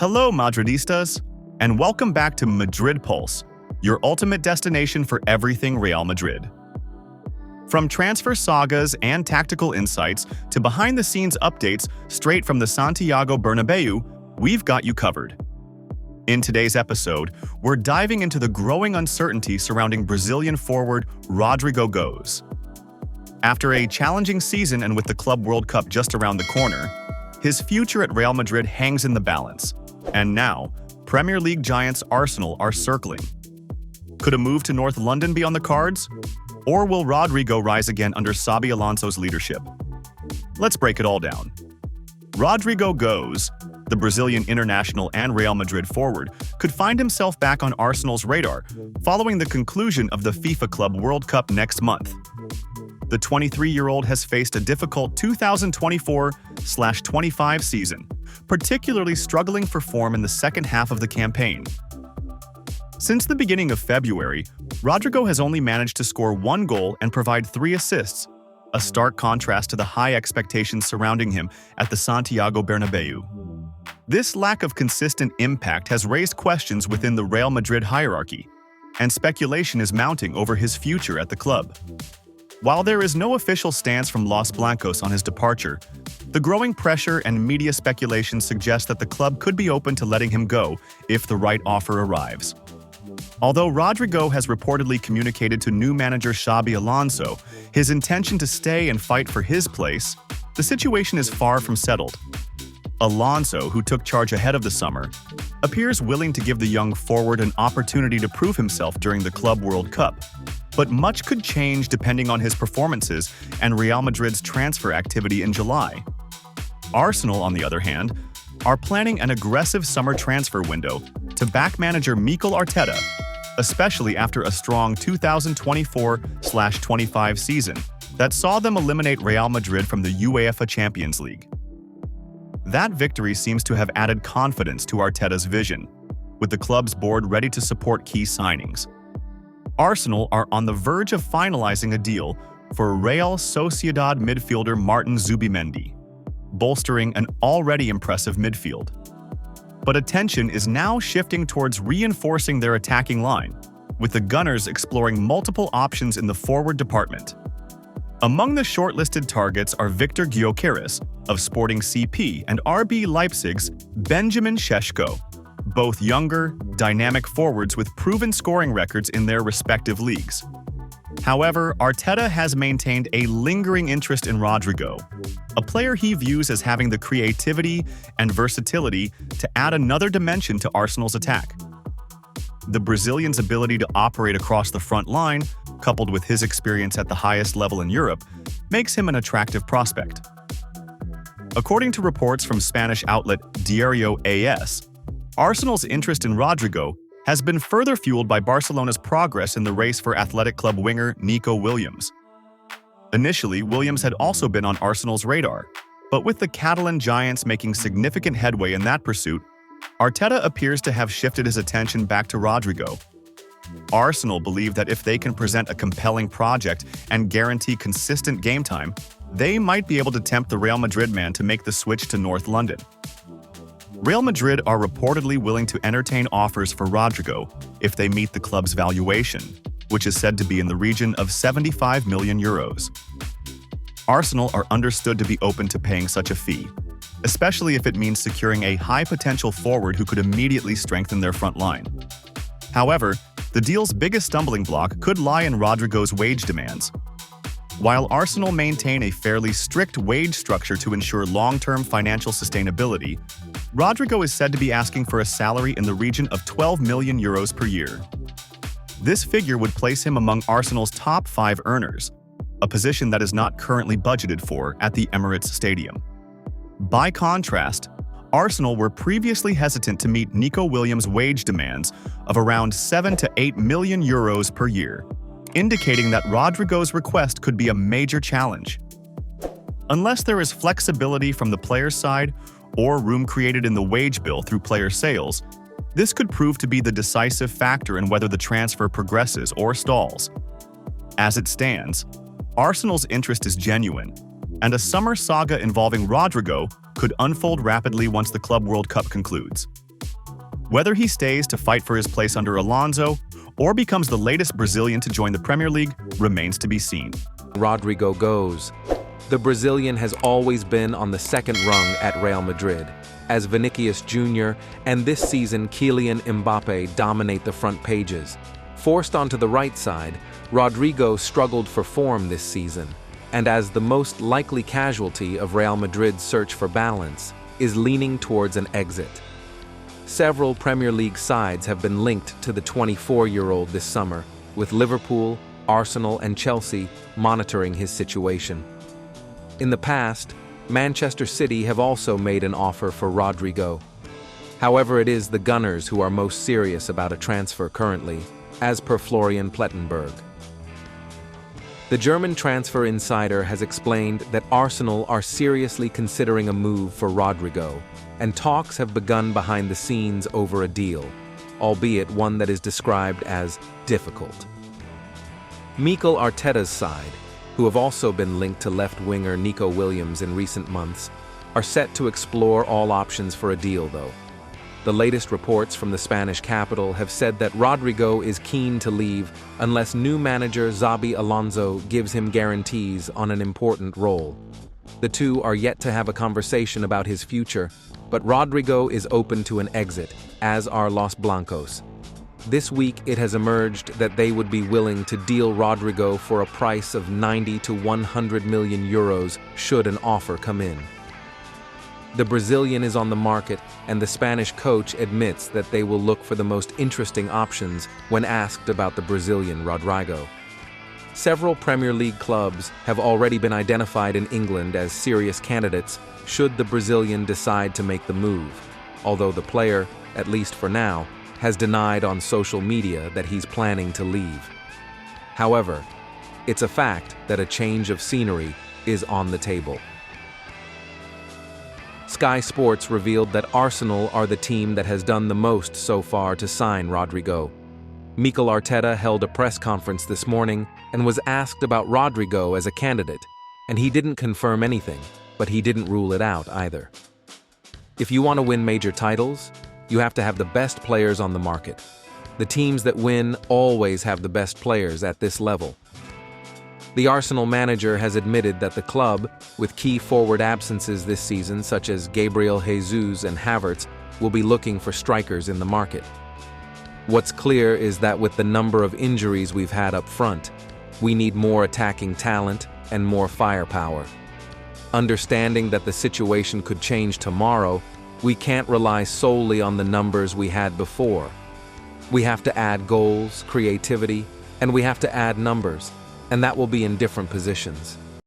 Hello, Madridistas, and welcome back to Madrid Pulse, your ultimate destination for everything Real Madrid. From transfer sagas and tactical insights to behind-the-scenes updates straight from the Santiago Bernabeu, we've got you covered. In today's episode, we're diving into the growing uncertainty surrounding Brazilian forward Rodrygo goes. After a challenging season and with the Club World Cup just around the corner, his future at Real Madrid hangs in the balance. And now, Premier League giants Arsenal are circling. Could a move to North London be on the cards? Or will Rodrygo rise again under Xabi Alonso's leadership? Let's break it all down. Rodrygo goes. The Brazilian international and Real Madrid forward could find himself back on Arsenal's radar following the conclusion of the FIFA Club World Cup next month. The 23-year-old has faced a difficult 2024-25 season, particularly struggling for form in the second half of the campaign. Since the beginning of February, Rodrygo has only managed to score 1 goal and provide 3 assists, a stark contrast to the high expectations surrounding him at the Santiago Bernabeu. This lack of consistent impact has raised questions within the Real Madrid hierarchy, and speculation is mounting over his future at the club. While there is no official stance from Los Blancos on his departure, the growing pressure and media speculation suggest that the club could be open to letting him go if the right offer arrives. Although Rodrygo has reportedly communicated to new manager Xabi Alonso his intention to stay and fight for his place, the situation is far from settled. Alonso, who took charge ahead of the summer, appears willing to give the young forward an opportunity to prove himself during the Club World Cup. But much could change depending on his performances and Real Madrid's transfer activity in July. Arsenal, on the other hand, are planning an aggressive summer transfer window to back manager Mikel Arteta, especially after a strong 2024-25 season that saw them eliminate Real Madrid from the UEFA Champions League. That victory seems to have added confidence to Arteta's vision, with the club's board ready to support key signings. Arsenal are on the verge of finalizing a deal for Real Sociedad midfielder Martin Zubimendi, bolstering an already impressive midfield. But attention is now shifting towards reinforcing their attacking line, with the Gunners exploring multiple options in the forward department. Among the shortlisted targets are Victor Gyökeres of Sporting CP and RB Leipzig's Benjamin Šeško, both younger, dynamic forwards with proven scoring records in their respective leagues. However, Arteta has maintained a lingering interest in Rodrygo, a player he views as having the creativity and versatility to add another dimension to Arsenal's attack. The Brazilian's ability to operate across the front line, coupled with his experience at the highest level in Europe, makes him an attractive prospect. According to reports from Spanish outlet Diario AS, Arsenal's interest in Rodrygo has been further fueled by Barcelona's progress in the race for Athletic Club winger Nico Williams. Initially, Williams had also been on Arsenal's radar, but with the Catalan giants making significant headway in that pursuit, Arteta appears to have shifted his attention back to Rodrygo. Arsenal believe that if they can present a compelling project and guarantee consistent game time, they might be able to tempt the Real Madrid man to make the switch to North London. Real Madrid are reportedly willing to entertain offers for Rodrygo if they meet the club's valuation, which is said to be in the region of €75 million. Arsenal are understood to be open to paying such a fee, especially if it means securing a high-potential forward who could immediately strengthen their front line. However, the deal's biggest stumbling block could lie in Rodrygo's wage demands. While Arsenal maintain a fairly strict wage structure to ensure long-term financial sustainability, Rodrygo is said to be asking for a salary in the region of €12 million per year. This figure would place him among Arsenal's top 5 earners, a position that is not currently budgeted for at the Emirates Stadium. By contrast, Arsenal were previously hesitant to meet Nico Williams' wage demands of around €7 to €8 million per year, indicating that Rodrygo's request could be a major challenge. Unless there is flexibility from the player's side or room created in the wage bill through player sales, this could prove to be the decisive factor in whether the transfer progresses or stalls. As it stands, Arsenal's interest is genuine, and a summer saga involving Rodrygo could unfold rapidly once the Club World Cup concludes. Whether he stays to fight for his place under Alonso or becomes the latest Brazilian to join the Premier League remains to be seen. Rodrygo goes. The Brazilian has always been on the second rung at Real Madrid, as Vinicius Jr. and this season Kylian Mbappe dominate the front pages. Forced onto the right side, Rodrygo struggled for form this season, and as the most likely casualty of Real Madrid's search for balance, is leaning towards an exit. Several Premier League sides have been linked to the 24-year-old this summer, with Liverpool, Arsenal, and Chelsea monitoring his situation. In the past, Manchester City have also made an offer for Rodrygo. However, it is the Gunners who are most serious about a transfer currently, as per Florian Plettenberg. The German transfer insider has explained that Arsenal are seriously considering a move for Rodrygo, and talks have begun behind the scenes over a deal, albeit one that is described as difficult. Mikel Arteta's side, who have also been linked to left winger Nico Williams in recent months, are set to explore all options for a deal, though. The latest reports from the Spanish capital have said that Rodrygo is keen to leave unless new manager Xabi Alonso gives him guarantees on an important role. The two are yet to have a conversation about his future, but Rodrygo is open to an exit, as are Los Blancos. This week it has emerged that they would be willing to deal Rodrygo for a price of 90 to 100 million euros should an offer come in. The Brazilian is on the market, and the Spanish coach admits that they will look for the most interesting options when asked about the Brazilian Rodrygo. Several Premier League clubs have already been identified in England as serious candidates should the Brazilian decide to make the move, although the player, at least for now, has denied on social media that he's planning to leave. However, it's a fact that a change of scenery is on the table. Sky Sports revealed that Arsenal are the team that has done the most so far to sign Rodrygo. Mikel Arteta held a press conference this morning and was asked about Rodrygo as a candidate, and he didn't confirm anything, but he didn't rule it out either. If you want to win major titles, you have to have the best players on the market. The teams that win always have the best players at this level. The Arsenal manager has admitted that the club, with key forward absences this season such as Gabriel Jesus and Havertz, will be looking for strikers in the market. What's clear is that with the number of injuries we've had up front, we need more attacking talent and more firepower. Understanding that the situation could change tomorrow, we can't rely solely on the numbers we had before. We have to add goals, creativity, and we have to add numbers, and that will be in different positions.